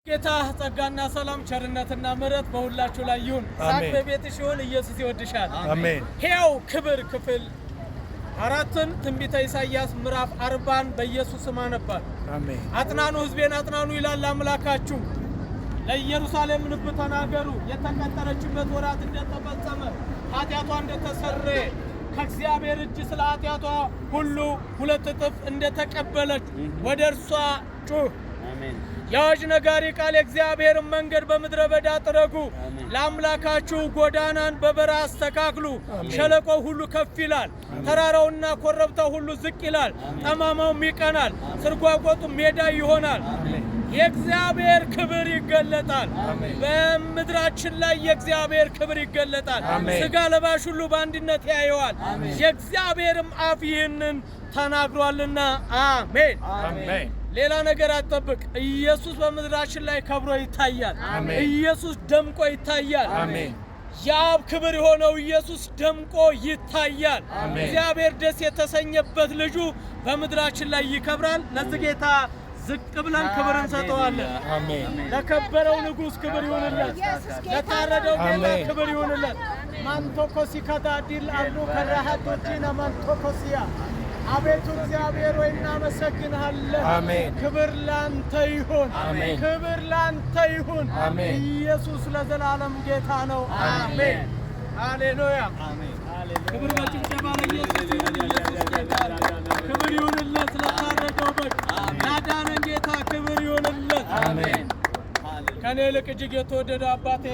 ጌታ ጸጋና ሰላም ቸርነትና ምሕረት በሁላችሁ ላይ ይሁን። ሳቅ በቤትሽ ይሁን። ኢየሱስ ይወድሻል። አሜን። ሕያው ክብር ክፍል 4 ትንቢተ ኢሳይያስ ምዕራፍ 40 በኢየሱስ ስም አነባል። አሜን። አጥናኑ ሕዝቤን አጥናኑ ይላል አምላካችሁ። ለኢየሩሳሌም ልብ ተናገሩ፣ የተቀጠረችበት ወራት እንደተፈጸመ ኃጢአቷ እንደተሰረየ ከእግዚአብሔር እጅ ስለ ኃጢአቷ ሁሉ 2 እጥፍ እንደተቀበለች ወደ እርሷ ጩህ። አሜን። የአዋጅ ነጋሪ ቃል የእግዚአብሔርን መንገድ በምድረ በዳ ጥረጉ፣ ለአምላካችሁ ጎዳናን በበረሃ አስተካክሉ። ሸለቆው ሁሉ ከፍ ይላል፣ ተራራውና ኮረብታው ሁሉ ዝቅ ይላል፣ ጠማማውም ይቀናል፣ ስርጓጓጡም ሜዳ ይሆናል። የእግዚአብሔር ክብር ይገለጣል። በምድራችን ላይ የእግዚአብሔር ክብር ይገለጣል። ሥጋ ለባሽ ሁሉ በአንድነት ያየዋል። የእግዚአብሔርም አፍ ይህንን ተናግሯልና አሜን። አሜን። ሌላ ነገር አትጠብቅ። ኢየሱስ በምድራችን ላይ ከብሮ ይታያል። ኢየሱስ ደምቆ ይታያል። አሜን። የአብ ክብር የሆነው ኢየሱስ ደምቆ ይታያል። እግዚአብሔር ደስ የተሰኘበት ልጁ በምድራችን ላይ ይከብራል። ለዚህ ጌታ ዝቅ ብለን ክብር እንሰጠዋለን። አሜን። ለከበረው ንጉሥ ክብር ይሁንለት፣ ለታረደው ጌታ ክብር ይሁንለት። ማንቶኮሲ ከዳዲል አሉ ከራሃቶጂና ማንቶኮሲያ አቤቱ እግዚአብሔር ሆይ እናመሰግንሃለን። አሜን። ክብር ላንተ ይሁን። አሜን። ክብር ላንተ ይሁን። አሜን። ኢየሱስ ለዘላለም ጌታ ነው። አሜን። ሃሌሉያ። ክብር በጭብጨባ ለኢየሱስ ይሁን። ኢየሱስ ጌታ ነው። ክብር ይሁንለት። ለታረደው በግ ላዳነን ጌታ ክብር ይሁንለት። አሜን። ከኔ ይልቅ እጅግ የተወደደ አባቴ